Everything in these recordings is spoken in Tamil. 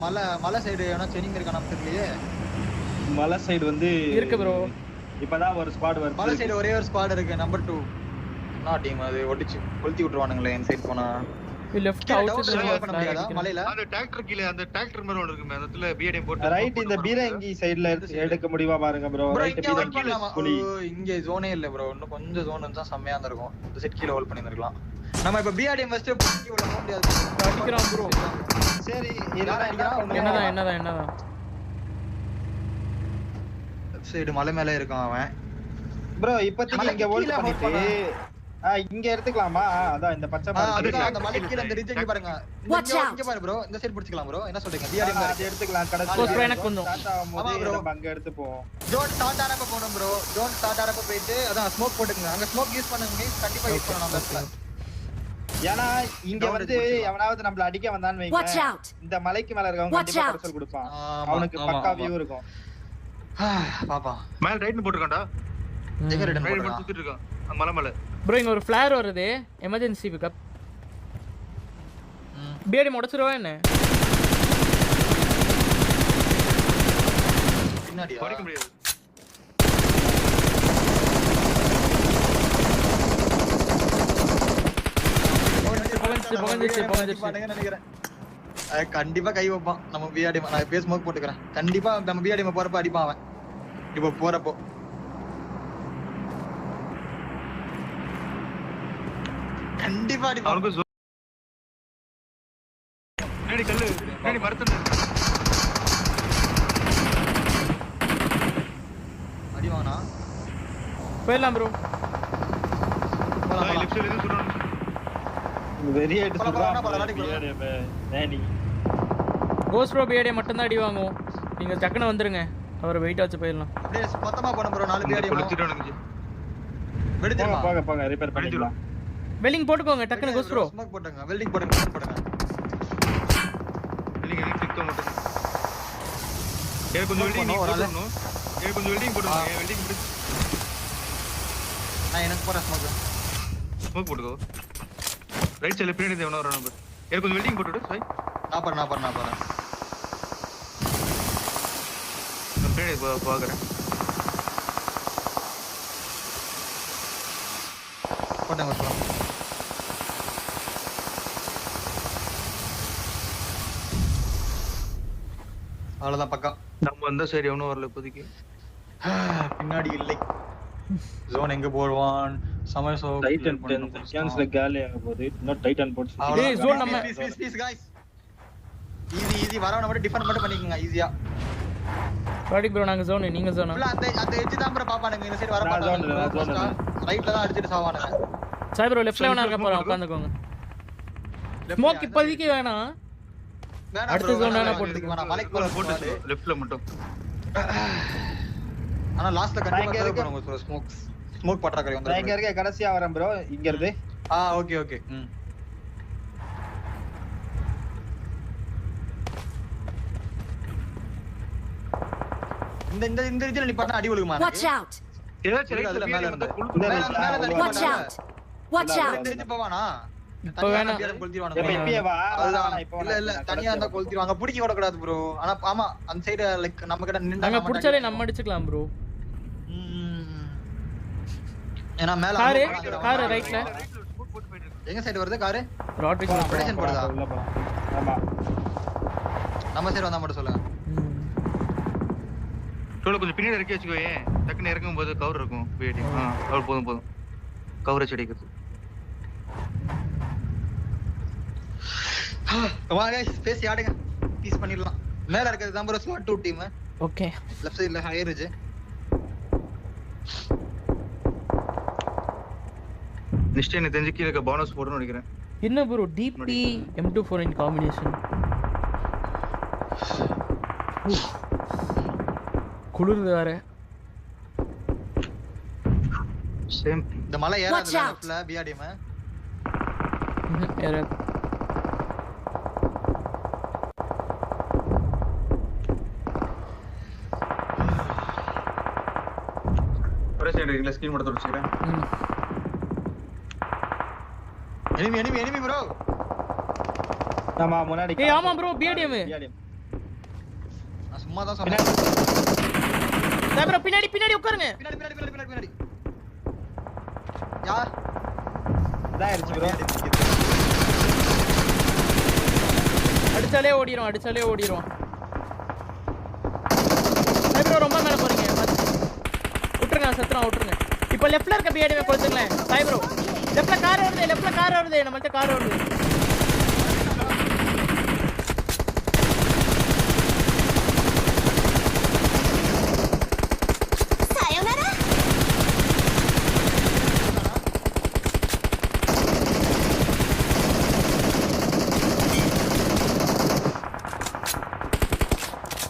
மலை சைடு எவனா செனிங் இருக்கானு தெரியலையே. மலை சைடு வந்து இருக்கு ப்ரோ. இப்பதான் ஒரு ஸ்குவாட் வருது. மலை சைடு ஒரே ஒரு ஸ்குவாட் இருக்கு, நம்பர் 2. என்ன டீம் அது? ஒடிச்சு கொளுத்தி விட்டுருவானுங்களே இந்த சைடு போனா. லெஃப்ட் அவுட் சைடு பண்ண முடியாதா மலையில? அந்த டிராக்டர் கீழ அந்த டிராக்டர் மேல ஒன்னு இருக்கு, அந்த இடத்துல பிஏடிஎம் போட்டு ரைட் இந்த பீரங்கி சைடுல எடுக்க முடியுமா பாருங்க ப்ரோ. ரைட் பீரங்கி புலி. இங்க ஜோனே இல்ல ப்ரோ, இன்னும் கொஞ்சம் ஜோன் இருந்தா செமையா இருந்திருக்கும். இந்த செட் கீழ ஹோல்ட் பண்ணிருக்கலாம். நம்ம இப்ப பிஆர்டிஎம் ஃபர்ஸ்ட் புடிக்க விட முடியாது. அடிக்குறான் ப்ரோ. சரி யாரா அடிக்குறான்? என்னதான் சைடு மலை மேல இருக்கான் அவன் ப்ரோ. இப்போதைக்கு இங்க ஹோல்ட் பண்ணிட்டு இங்க எடுத்துக்கலாமா? அதான் இந்த பச்சை அந்த மலை கீழ இந்த ரிட்ஜ் இங்க பாருங்க. இங்க பாரு ப்ரோ, இந்த சைடு பிடிச்சிக்கலாம் ப்ரோ. என்ன சொல்றீங்க? பிஆர்டிஎம் அது எடுத்துக்கலாம். கடைசி ப்ரோ எனக்கு கொஞ்சம் ஆமா ப்ரோ, அங்க எடுத்துப்போம். ஜோன் ஸ்டார்ட் ஆறப்ப போணும் ப்ரோ. ஜோன் ஸ்டார்ட் ஆறப்ப போயிட்டு அதான் ஸ்மோக் போட்டுங்க. அங்க ஸ்மோக் யூஸ் பண்ணுங்க, கண்டிப்பா யூஸ் பண்ணணும் அந்த இடத்துல. ஏனா இங்க வந்து எவனாவது நம்மள அடிக்க வந்தான்னு வைங்க, இந்த மலைக்கு மேல இருக்கவங்க கண்டிப்பா கரெக்ட் கொடுப்பான். அவனுக்கு பக்கா வியூ இருக்கும். பாப்பா மேல ரைட்ல போட்டுருக்கான்டா. எங்க ரைட் ரைட் போட்டு சுத்திட்டு இருக்கான் மலை மேல. ப்ரோ இங்க ஒரு ஃபிளேர் வருது, எமர்ஜென்சி பிக்கப். பிஏடி முடிச்சிரவா என்ன? பின்னாடி படிக்க முடியாது. நினைக்கிறேன் கண்டிப்பா கை வைப்பான் நம்ம பிஆர்டிஎம். நான் பேஸ் ஸ்மோக் போட்டுக்கிறேன். கண்டிப்பா நம்ம பிஆர்டிஎம் போறப்ப அடிப்பான் அவன். இப்ப போறப்போ கண்டிப்பா அடிப்பான். அவனுக்கு நேடி கல்லு நேடி மரத்துல அடிவானா போயிடலாம் ப்ரோ. லெஃப்ட் சைடுல இருந்து சுடுறான். வெரி ஹைட் சுடுறான் பிஆர்டிஎம். நேடி கோஸ்ட் ப்ரோ பிஏடி மட்டும் தான் அடி வாங்குவோம். நீங்க டக்குன்னு வந்துருங்க, அவர் வெயிட் வச்சு போயிடலாம். அப்படியே மொத்தமா போணும் ப்ரோ. 4 பிஆர்டிஎம் குளிச்சிட்டானுங்க. வெடிச்சிரமா போங்க ரிப்பேர் பண்ணிடலாம். வெல்டிங் போட்டுக்கோங்க டக்குன்னு கோஸ்ட் ப்ரோ. ஸ்மோக் போடுங்க, வெல்டிங் போடுங்க. நீங்க கிளிக் பண்ண கொஞ்சம் வெல்டிங் போடணும். கொஞ்சம் வெல்டிங் போடுங்க. வெல்டிங் போடு. நான் எனக்கு போற ஸ்மோக் போடுங்க. ரைட் சைடுல பின்னாடி எவனோ வரான் நம்பர். கொஞ்சம் வெல்டிங் போட்டுடு. சரி நான் போறேன். நான் பின்னாடி பாக்குறேன். போட்டேங்க ப்ரோ. அவ்வளவுதான் பக்கம். நம்ம அந்த சைடு எவனோ வரல இப்போதைக்கு. பின்னாடி இல்லை. ஜோன் எங்க போடுவான்? சமய சோ டைட்டன் 10 செகண்ட்ஸ்ல காலி ஆக போகுது. இன்னும் டைட்டன் போட்ஸ். ஏய் ஜோன் நம்ம ப்ளீஸ் गाइस. ஈஸி வரவன மட்டும் டிஃபெண்ட் மட்டும் பண்ணிக்கங்க ஈஸியா. ப்ராடிக் ப்ரோ நாங்க ஜோன், நீங்க ஜோன். இல்ல அந்த எட்ஜ் தான் ப்ரோ பாப்பானுங்க. இந்த சைடு வர மாட்டாங்க. ரைட்ல தான் அடிச்சிட்டு சாவானுங்க. சாய் ப்ரோ லெஃப்ட்ல வேணா இருக்க போறோம், உட்கார்ந்துக்கோங்க. ஸ்மோக் இப்போதைக்கு வேணாம். அடுத்த ஜோன் வேணா போட்டுக்கலாம். வேணாம் மலைக்கு போட்டு லெஃப்ட்ல மட்டும். ஆனா லாஸ்ட்ல கண்டிப்பா தேவை பண்ணுங்க ப்ரோ. ஸ்மோக் பட்றாக்கறி வந்து. நான் இங்க இருக்க கடைசியா வரேன் ப்ரோ. இங்க இருந்து ஓகே. இந்த ரீஜன்ல நீ பண்ண அடி ஒழுகுமா? Watch out. அதுல மேல இருந்து Watch out. Watch out. தெரிஞ்சு போவானா? இப்போ வேணா இப்பயே வா. இல்ல தனியா இருந்தா கொளுத்திடுவாங்க. புடிக்க விட கூடாது ப்ரோ. ஆனா ஆமா அந்த சைடு லைக் நம்ம கிட்ட நின்னா நாங்க புடிச்சாலே நம்ம அடிச்சுக்கலாம் ப்ரோ. ஏனா மேல கார் ரைட்ல எங்க சைடு வருது கார்? Rodrick production போடுதா? ஆமா நம்ம சைடு வந்தா மட்டும் சொல்லுங்க. டோல கொஞ்சம் பின்னாடி இறக்கி வச்சுக்கோயே. டக்குன்னு இறங்கும்போது கவர் இருக்கும். பிஏடி கவர் போதும். கவரேஜ் அடிக்கிறது. வா गाइस ஸ்பேஸ் ஆடுங்க. பீஸ் பண்ணிடலாம். மேல இருக்குது தான் ப்ரோ ஸ்வாட் 2 டீம். ஓகே. லெஃப்ட் சைடுல ஹையர் ரிட்ஜ். நெக்ஸ்ட் என்ன தெரிஞ்சு கீழ இருக்க போனஸ் போடுன்னு நினைக்கிறேன். என்ன ப்ரோ டிபி M24 இன் காம்பினேஷன். குளிர்து வேற. சேம் இந்த மலை ஏறாது லெஃப்ட்ல பிஆர்டிஎம். ஏற ஒரே சைடு இல்ல ஸ்கிரீன் மட்டும் தொடச்சிக்கிறேன். Enemy bro. ஆமா முன்னாடி. ஏய் ஆமா ப்ரோ பிஆர்டிஎம். நான் சும்மா தான் சொன்னேன். ப்ரோ பின்னாடி பின்னாடி உட்காருங்க. பின்னாடி. யார்? இதாயிருச்சு ப்ரோ. அடிச்சாலே ஓடிரும். ப்ரோ ரொம்ப மேல போறீங்க. விட்டுருங்க விட்டுருங்க. இப்போ லெஃப்ட்ல இருக்க பிஏடியை கொடுத்துங்களேன். சாய் ப்ரோ லெஃப்ட்ல கார் வருது. நம்மள்ட்ட கார் வருது.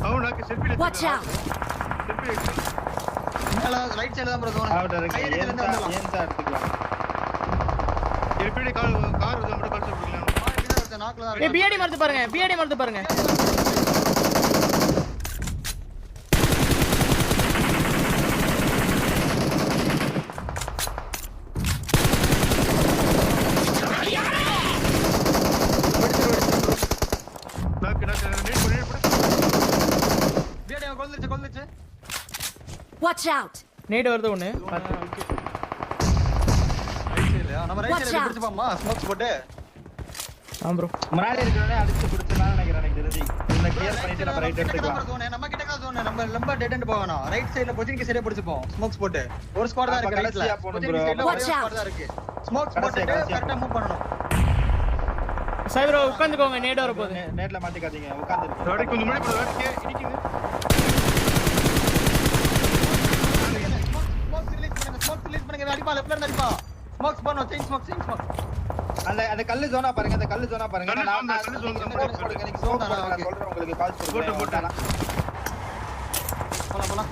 அவனுக்கு செல்ஃபி Watch out. மேல ரைட் சைடுல தான் ப்ரோ ஜோன். அவுட் இருக்கு. ஏன் சார் எடுத்துக்கலாம். எப்படி கார் வந்து மட்டும் கால் சொல்றீங்களா? நாக்குல தான் ஏய் பிஏடி மறந்து பாருங்க. கொல்லுச்சு. Watch out. நேடு வருது ஒண்ணு. ரைட் சைடுல நம்ம ரைட் சைடுல பிடிச்சு பாமா ஸ்மோக்ஸ் போட்டு. ப்ரோ முன்னாடி இருக்கறவனே அடிச்சு புடிச்சலாம் நினைக்கிறேன் எனக்கு தெரிஞ்சு. இந்த கிளியர் பண்ணிட்டு நம்ம ரைட் எடுத்துக்கலாம். நம்ம கிட்ட தான் ஜோன். நம்ம லம்பா டெட் எண்ட் போகணும். ரைட் சைடுல பொசிஷனுக்கு சரியா பிடிச்சுப்போம். ஸ்மோக்ஸ் போட்டு. ஒரு ஸ்குவாட் தான் இருக்கு ரைட்ல. பொசிஷனுக்கு சைடுல ஒரு ஸ்குவாட் தான் இருக்கு. ஸ்மோக்ஸ் போட்டு கரெக்ட்டா மூவ் பண்ணனும். சாய் ப்ரோ உட்கார்ந்துக்கோங்க. நேடு வர போகுது. நேட்ல மாட்டிக்காதீங்க. உட்கார்ந்திருங்க. ரோடி கொஞ்சம் முன்னாடி போடு. ரோடி இடிக்குது. ஸ்மோக்ஸ் ரிலீஸ் பண்ணுங்க. அடிப்பா லெஃப்ட்ல இருந்து அடிப்பா. ஸ்மோக்ஸ் பண்ணு. Chain smoke. அந்த கல்லு ஜோனா பாருங்க. நான் கல்லு zone தான். எனக்கு ஜோன் நான் சொல்றேன் உங்களுக்கு கால் போட்டு போட்டானா போலாம்.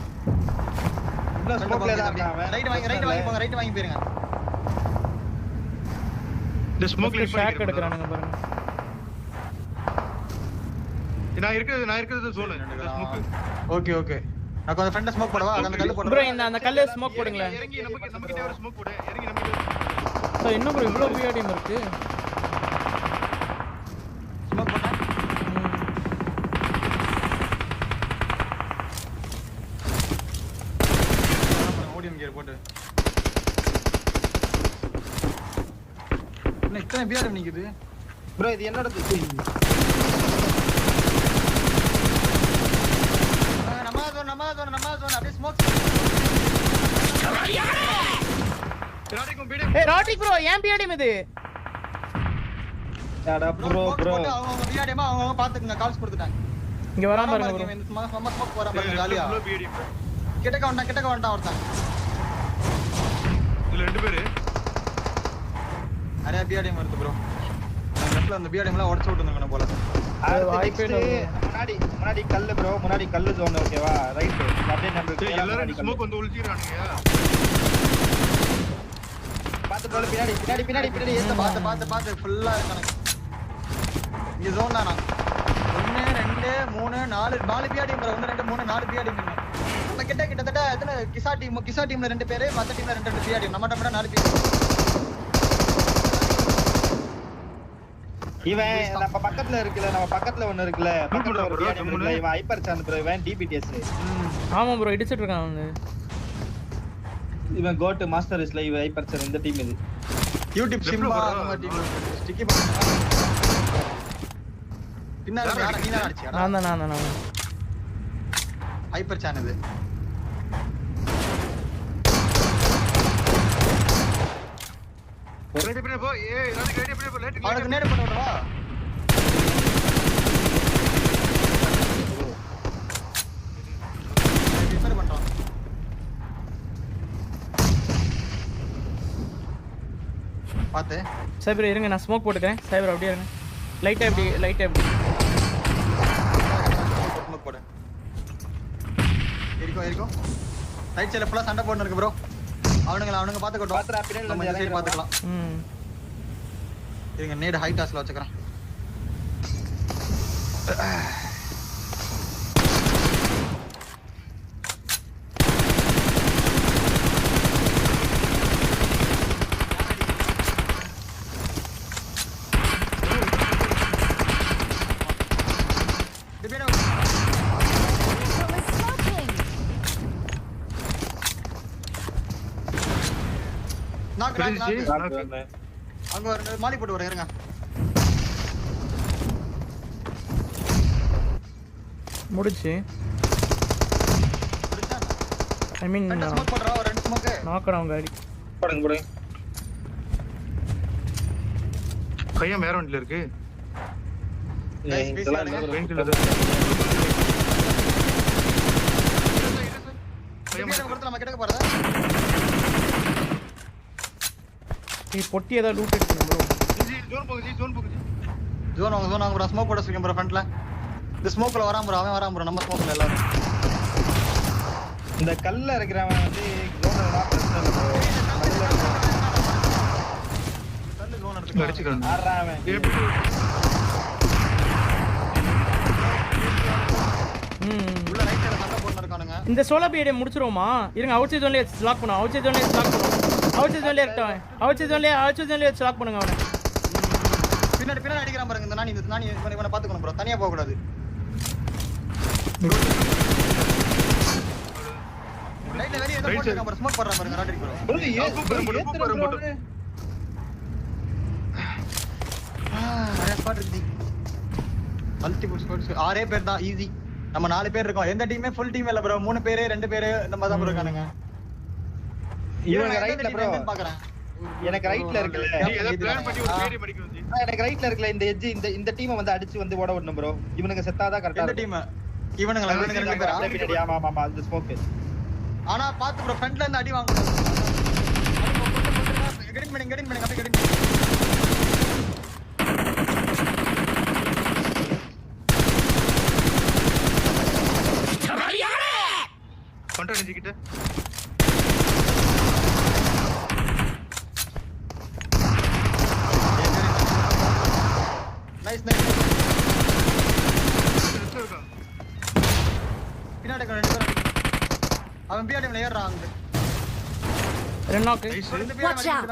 இன்னும் ஸ்மோக்ல தான் இருக்கான். ரைட் வாங்கி போங்க. ரைட் வாங்கி போயிருங்க. இந்த ஸ்மோக்ல ஷாட் எடுக்கறானுங்க பாருங்க. நான் இருக்குது ஜோன். ஓகே. நான் கொஞ்சம் ஃப்ரண்ட் ஸ்மோக் போடவா? அந்த கல்லு போடுறேன். ப்ரோ அந்த கல்ல ஸ்மோக் போடுங்களே. இறங்கி நம்ம கிட்ட ஒரு ஸ்மோக் போடு. இறங்கி நம்ம கிட்ட சார் என்ன ப்ரோ இவ்ளோ பிஏடிஎம் இருக்கு? ஸ்மோக் போட்டா ஓடிஎம் கியர் போட்டு. என்ன இத்தனை பிஆர்எம் நிக்குது? ப்ரோ இது என்னோடது. நம்ம ஜோன் அப்படியே ஸ்மோக். ஏய் ராட்டிக் ப்ரோ ஏன் பிஏடிஎம் இது? யாடா ப்ரோ அவங்க பிஆர்எம் அவங்க பாத்துக்கங்க. கால்ஸ் கொடுத்துட்டாங்க. இங்க வராம பாருங்க ப்ரோ. இந்த ஸ்மோக் போற பாருங்க காலியா. கிட்டக்க வந்தா ஒருத்தன். இதுல ரெண்டு பேரு நிறைய பிஆர்எம் வருது ப்ரோ. லெஃப்ட்ல அந்த பிஆர்எம் எல்லாம் உடைச்சு விட்டுங்க போல. முன்னாடி கல்லு ப்ரோ. முன்னாடி கல்லு ஜோன் ஓகேவா? ரைட் அப்படியே நம்ம எல்லாரும் ஸ்மோக் வந்து ஒளிச்சிரானுங்க. பாத்து ப்ரோ பின்னாடி ஏத்த பாத்து ஃபுல்லா இருக்கானே. இங்க ஜோன் தானா? 1 2 3 4 4 பிஆர்எம் ப்ரோ. 1 2 3 4 பிஆர்எம். நம்ம கிட்டத்தட்ட எத்தனை கிசா டீம்ல 2 பேரு, மத்த டீம்ல 2 பிஆர்எம். நம்ம மட்டும் 4 பிஆர்எம். இவன் நம்ம பக்கத்துல ஒன்னு இருக்குல. பக்கத்துல ஒரு பிஆர்எம் இருக்குல. இவன் ஹைப்பர் சான் ப்ரோ. இவன் டிபிடிஎஸ். ஆமா ப்ரோ இடிச்சிட்டு இருக்கான் வந்து. இவன் go to master is live hyper chan. இந்த டீம் இது. யூடியூப் சிம்பா நம்ம டீம் ஸ்டிக்கி பண்ணா. பின்னாடி நீ தான் அடிச்சியா? நான் ஹைப்பர் சான் இது. ரெடி பண்ணு போ. ஏய் ரெடி பண்ணு போ. லேட் அவனுக்கு நேடு பண்ண விடுவா. டிஃபர் பண்றான். பாத்து சைபர் இருங்க நான் ஸ்மோக் போட்டுக்கிறேன். சைபர் அப்படியே இருங்க. லைட்டா எப்படி ஸ்மோக் போடு. இருக்கோ. ரைட் சைடுல ஃபுல்லா சண்டை போட்டுன்னு இருக்கு ப்ரோ. அவனுங்க பாத்துக்கட்டும். பாத்துடா பின்னாடி நம்ம இந்த சைடு பாத்துக்கலாம். இருங்க நேட் ஹை டாஸ்ல வச்சுக்கறேன். நாக்கு தெரிஞ்சிச்சு. அங்க ஒரு மாலி போட்டு வரேன் இருங்க. முடிச்சு ஐ மீன் ரெண்டு ஸ்மோக் போடுறா, ஒரு ரெண்டு ஸ்மோக். நாக்கறோம் காடி. போடுங்க. கையா மேல வண்டில இருக்கு. இதெல்லாம் இல்ல bro. பெயிண்ட் இல்ல. நம்ம கிட்ட போறதா? நீ பொட்டி ஏதோ லூட் எடுக்கணும் ப்ரோ. ஜோன் போகுது. ஜோன் வாங்க ப்ரோ. ஸ்மோக் போட சொல்லுங்க ப்ரோ ஃப்ரண்ட்ல. இந்த ஸ்மோக்ல வராம ப்ரோ, அவன் வராம ப்ரோ, நம்ம ஸ்மோக்ல எல்லாரும். இந்த கல்ல இருக்கிறவன் வந்து ஜோன்ல நான் பிரச்சனை இல்ல bro. கல்லு ஜோன் எடுத்து அடிச்சுக்கறான். ஆறாவன். உள்ள ரைட் சைடுல சண்டை போட்டு இருக்கானுங்க. இந்த சோலோ பீரியட் முடிச்சிரோமா? இருங்க, அவுட் சைடு ஜோன்ல லாக் பண்ணுங்க. அவுட் சைடு ஜோன்ல லாக் பண்ணுங்க. அவுட் சைடு ஜோன்ல இருக்கட்டும். அவுட் சைடு ஜோன்ல லாக் பண்ணுங்க அவனை. பின்னாடி அடிக்கிறான் பாருங்க. இந்த நானி இவனை பாத்துக்கணும் ப்ரோ. தனியா போக கூடாது. ரைட்ல வெளிய ஏதோ போட்டுருக்கான் ப்ரோ. ஸ்மோக் போடுறான் பாருங்க. ராட்ரிக் ப்ரோ. bro ஏத்துற bro. நிறைய ஸ்பாட் இருக்கு. மல்டிபிள் ஸ்குவாட்ஸ் 6 பேர் தான் ஈஸி. நம்ம 4 பேர் இருக்கோம். எந்த டீமே ஃபுல் டீம் இல்ல ப்ரோ. 3 பேர் 2 பேர் இந்த மாதிரி தான் ப்ரோ இருக்கானுங்க. இவங்க ரைட்ல bro. பாக்குறேன். எனக்கு ரைட்ல இருக்குல. நீ ஏதோ பிளான் பண்ணி ஒரு வீடியோ படிக்க வந்து. எனக்கு ரைட்ல இருக்குல இந்த எட்ஜ் இந்த டீமை வந்து அடிச்சு வந்து ஓட விடணும் bro. இவனுங்க செத்தாதான் கரெக்ட்டா எந்த டீம்? இவனுங்களா? இவனுங்க 2 பேரா? பின்னாடி ஆமா அந்த ஸ்மோக். ஆனா பாத்து ப்ரோ, ஃப்ரண்ட்ல இருந்து அடி வாங்கணும். கெடின் பண்ணி அப்படியே கெடின். கண்ட்ரோல் செஞ்சிக்கிட்டு. நைஸ். பின்னாடி 2 பேர். அவன் பிஆர்டிஎம்ல ஏறறான் அங்க. ரெண்டு நாக்கு. Watch out.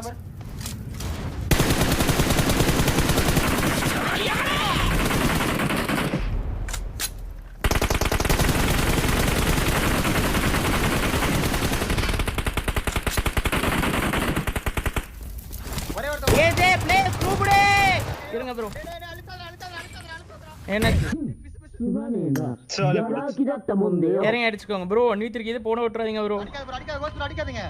ஒரே ஒருத்தன். ஏஜே ப்ளே ஸ்டூபிடே. இருங்க ப்ரோ. எனக்கு சோல புடிச்சு. இறங்கி அடிச்சுக்கோங்க ப்ரோ. நீத்திருக்கு இது போன விட்டுறாதீங்க ப்ரோ. அடிக்காத கோஸ்ட் அடிக்காதீங்க.